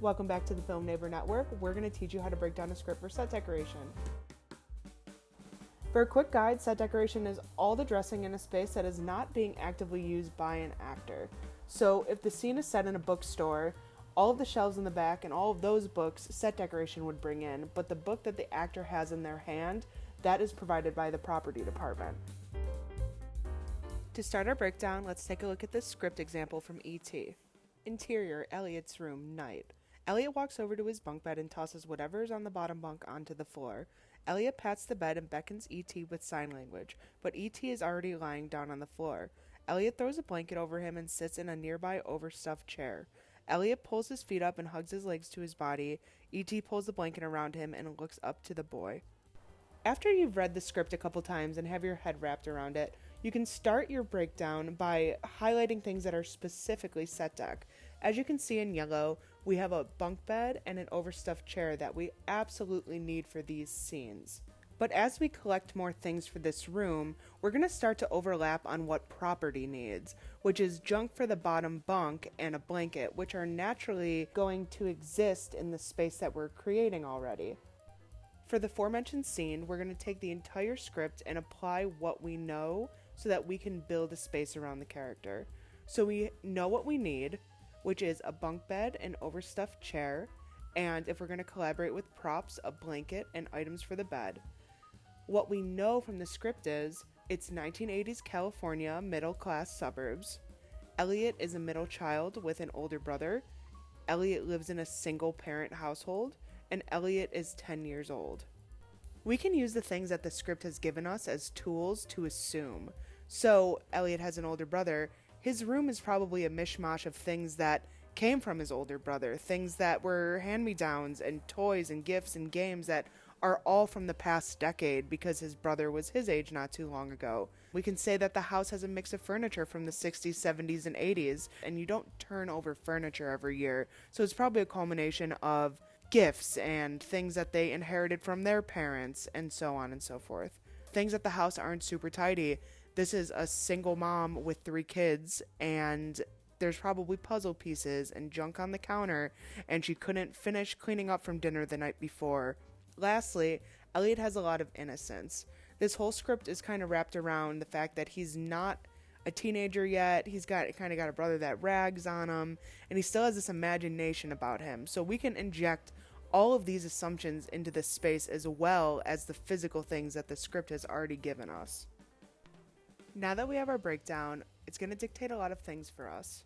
Welcome back to the Film Neighbor Network. We're going to teach you how to break down a script for set decoration. For a quick guide, set decoration is all the dressing in a space that is not being actively used by an actor. So if the scene is set in a bookstore, all of the shelves in the back and all of those books, set decoration would bring in, but the book that the actor has in their hand, that is provided by the property department. To start our breakdown, let's take a look at this script example from E.T. Interior, Elliot's room, night. Elliot walks over to his bunk bed and tosses whatever is on the bottom bunk onto the floor. Elliot pats the bed and beckons E.T. with sign language, but E.T. is already lying down on the floor. Elliot throws a blanket over him and sits in a nearby overstuffed chair. Elliot pulls his feet up and hugs his legs to his body. E.T. pulls the blanket around him and looks up to the boy. After you've read the script a couple times and have your head wrapped around it, you can start your breakdown by highlighting things that are specifically set dec. As you can see in yellow, we have a bunk bed and an overstuffed chair that we absolutely need for these scenes. But as we collect more things for this room, we're going to start to overlap on what property needs, which is junk for the bottom bunk and a blanket, which are naturally going to exist in the space that we're creating already. For the aforementioned scene, we're going to take the entire script and apply what we know so that we can build a space around the character. So we know what we need, which is a bunk bed, an overstuffed chair, and if we're going to collaborate with props, a blanket, and items for the bed. What we know from the script is, it's 1980s California, middle-class suburbs. Elliot is a middle child with an older brother. Elliot lives in a single-parent household, and Elliot is 10 years old. We can use the things that the script has given us as tools to assume. So, Elliot has an older brother. His room is probably a mishmash of things that came from his older brother, things that were hand-me-downs and toys and gifts and games that are all from the past decade because his brother was his age not too long ago. We can say that the house has a mix of furniture from the 60s, 70s, and 80s, and you don't turn over furniture every year, so it's probably a culmination of gifts and things that they inherited from their parents and so on and so forth. Things at the house aren't super tidy. This is a single mom with 3 kids, and there's probably puzzle pieces and junk on the counter, and she couldn't finish cleaning up from dinner the night before. Lastly, Elliot has a lot of innocence. This whole script is kind of wrapped around the fact that he's not a teenager yet. He's got a brother that rags on him, and he still has this imagination about him. So we can inject all of these assumptions into this space as well as the physical things that the script has already given us. Now that we have our breakdown, it's going to dictate a lot of things for us.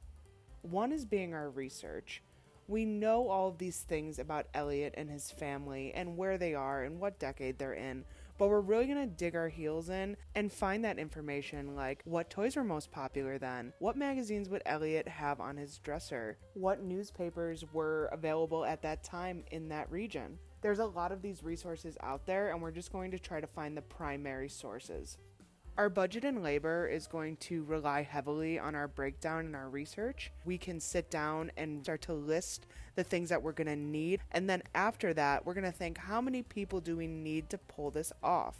One is being our research. We know all of these things about Elliot and his family and where they are and what decade they're in, but we're really going to dig our heels in and find that information, like what toys were most popular then, what magazines would Elliot have on his dresser, what newspapers were available at that time in that region. There's a lot of these resources out there, and we're just going to try to find the primary sources. Our budget and labor is going to rely heavily on our breakdown and our research. We can sit down and start to list the things that we're going to need, and then after that, we're going to think, how many people do we need to pull this off?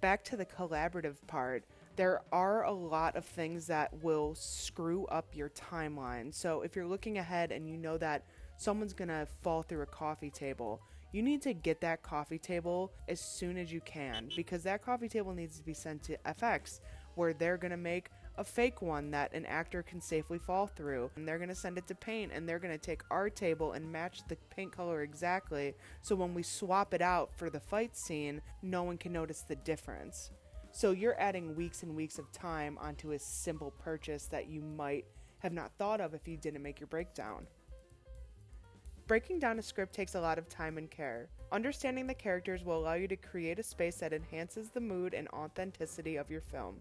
Back to the collaborative part, there are a lot of things that will screw up your timeline. So if you're looking ahead and you know that someone's going to fall through a coffee table, you need to get that coffee table as soon as you can, because that coffee table needs to be sent to FX, where they're going to make a fake one that an actor can safely fall through, and they're going to send it to paint, and they're going to take our table and match the paint color exactly, so when we swap it out for the fight scene, no one can notice the difference. So you're adding weeks and weeks of time onto a simple purchase that you might have not thought of if you didn't make your breakdown. Breaking down a script takes a lot of time and care. Understanding the characters will allow you to create a space that enhances the mood and authenticity of your film.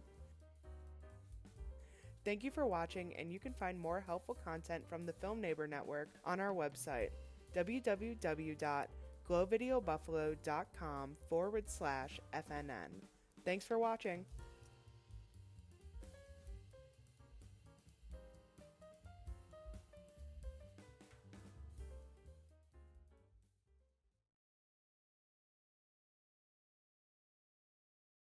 Thank you for watching, and you can find more helpful content from the Film Neighbor Network on our website, www.glowvideobuffalo.com/FNN. Thanks for watching.